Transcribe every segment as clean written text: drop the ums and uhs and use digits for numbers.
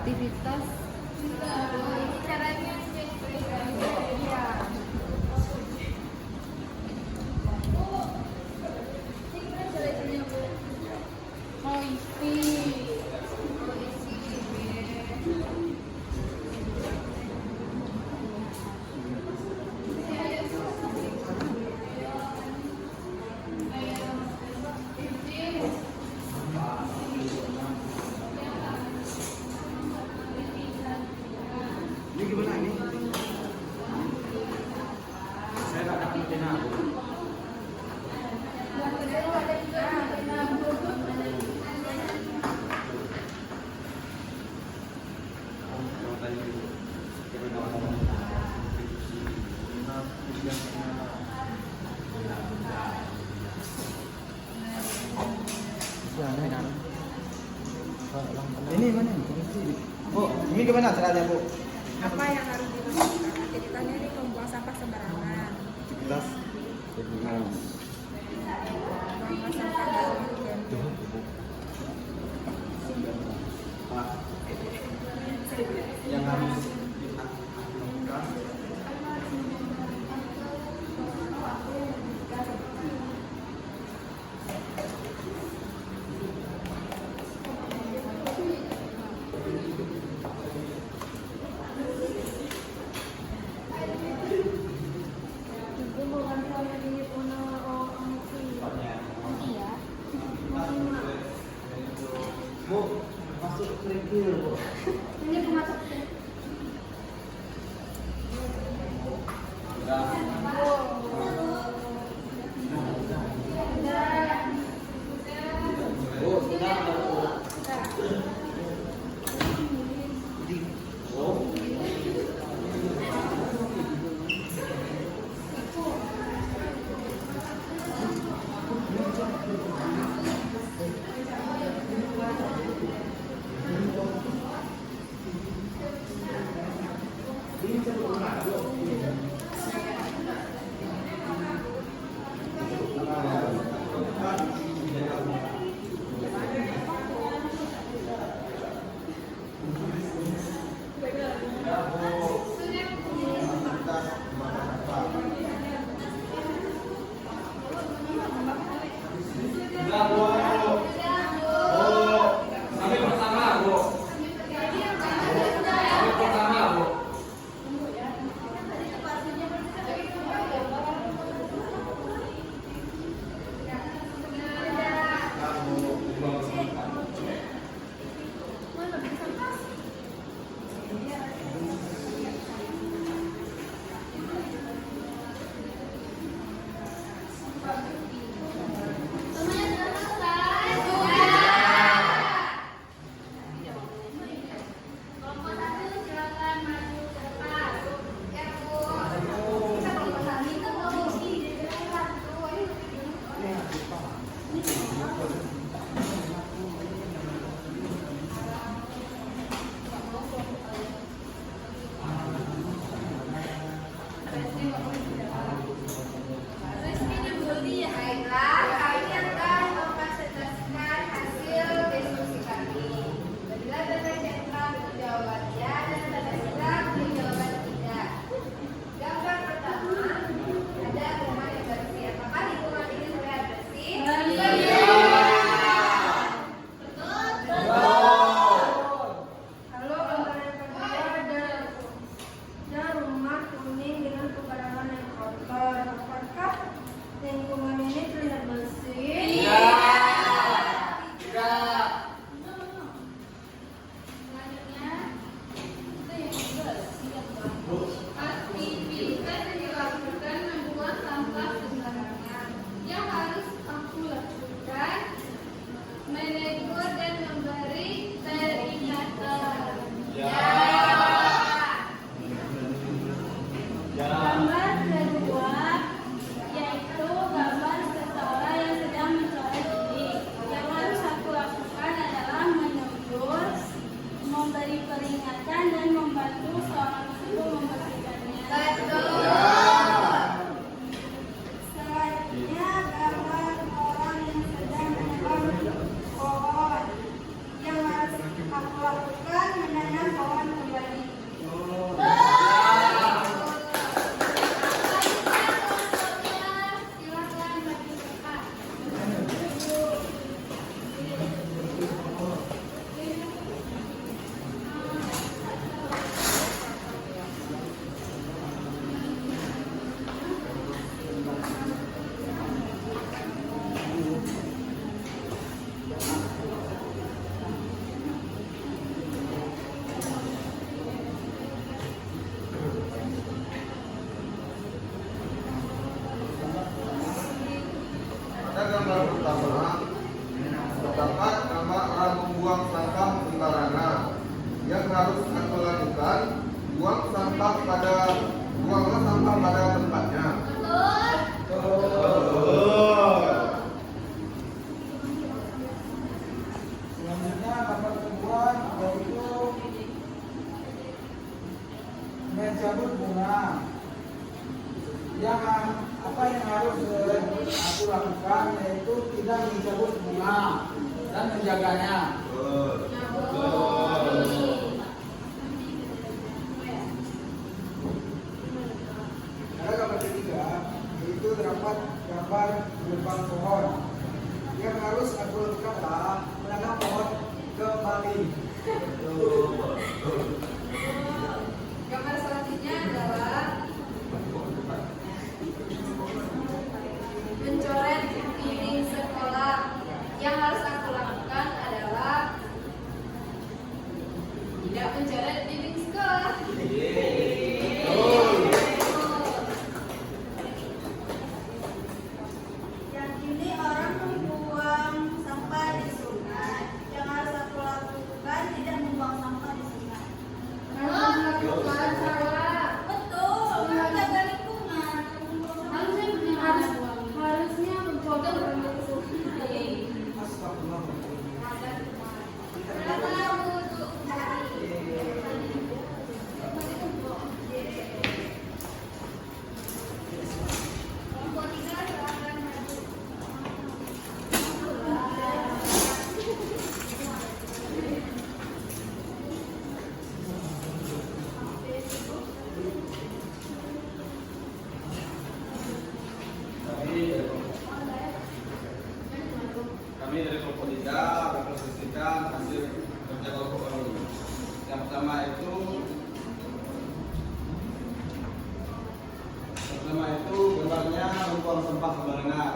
Aktivitas caranya ini gimana ini? Saya tak dapat pena. Ini mana? Bu, ini gimana caranya, Bu? Apa yang harus dilakukan? Aktivitasnya ini membuang sampah sembarangan. Aktivitas Buang sampah dalam yang harus dilakukan. Bu, masuk kerikil, Bu. Ini termasuk pertama, terdapat nama membuang sampah sembarangan. Yang harus aku lakukan, buanglah sampah pada tempatnya. Selanjutnya dapat kedua yaitu mencabut bunga. Apa yang harus aku lakukan yaitu tidak mencabut bunga dan menjaganya. Ada gambar ketiga yaitu terdapat gambar gerbang pohon. Yang harus aku lakukan adalah menanam pohon kembali. Gambar selanjutnya adalah mencoret piring sekolah. Yang harus aku lakukan adalah tidak mencoret piring sekolah. Yang ini orang membuang sampah di sungai. Yang harus aku lakukan tidak membuang sampah di sungai. Harus melakukan salah. Betul, menjaga lingkungan. Harusnya mencoba berbentuk sungai. Kami dari kelompok 3 mempresentasikan hasil kerja kelompok kami. Yang pertama itu gambarnya membuang sampah sembarangan.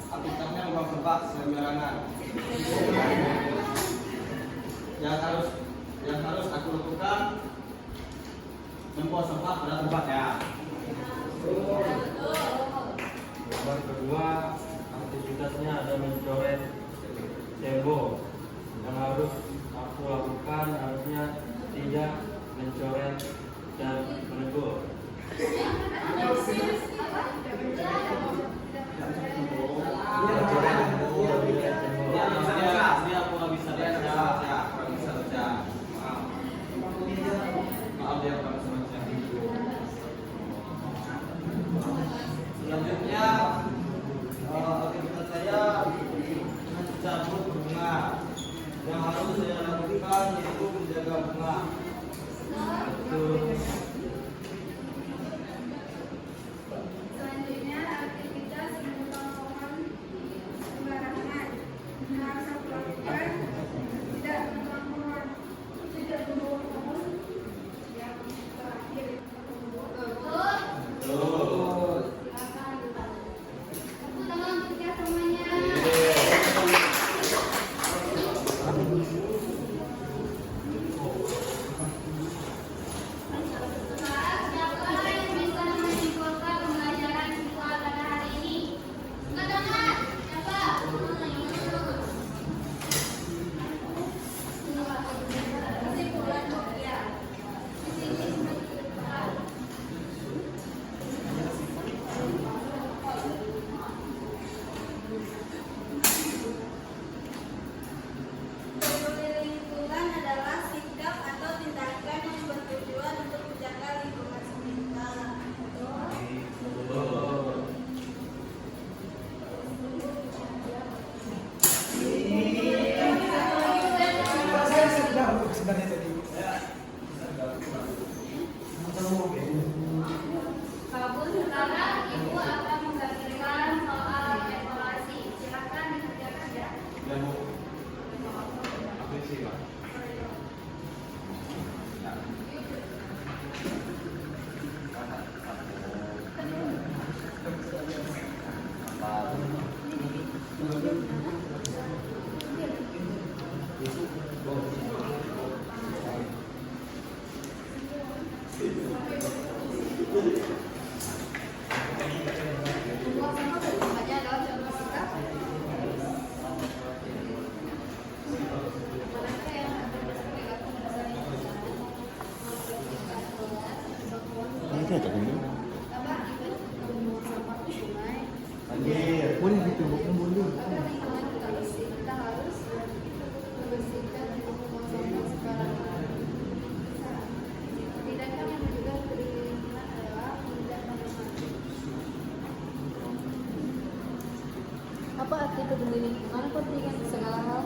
Aktivitasnya membuang sampah sembarangan. Yang harus aku lakukan membuang sampah pada tempatnya. Gambar kedua, aktivitasnya ada mencoret tembok. Yang harus aku lakukan harusnya tidak mencoret dan menegur. Selanjutnya aktivitas saya mencabut bunga. Yang harus saya lakukan yaitu menjaga bunga. Selanjutnya aktivitas membuang pohon sembarangan. Yang harus aku lakukan tidak membuang pohon. Tidak membuang pohon. Yang terakhir peduli lingkungan adalah sikap atau tindakan yang bertujuan untuk menjaga lingkungan sekitar. Saya sudah sebenarnya tadi. Bagus, sekarang Ibu akan menggambarkan soal evaluasi. Silakan dikerjakan ya. Ya, Bu. Apa sih, Pak? Buang sampah adalah contoh sikap. Apa akibat membuang sampah ke sungai? Boleh ditumbuk boleh. Agar lingkungan kita bersih, kita harus membersihkan membuang sampah sembarangan. Tindakan yang mencegah kedua lingkungan adalah memindahkan sampah. Apa arti peduli lingkungan? Pentingnya segala hal.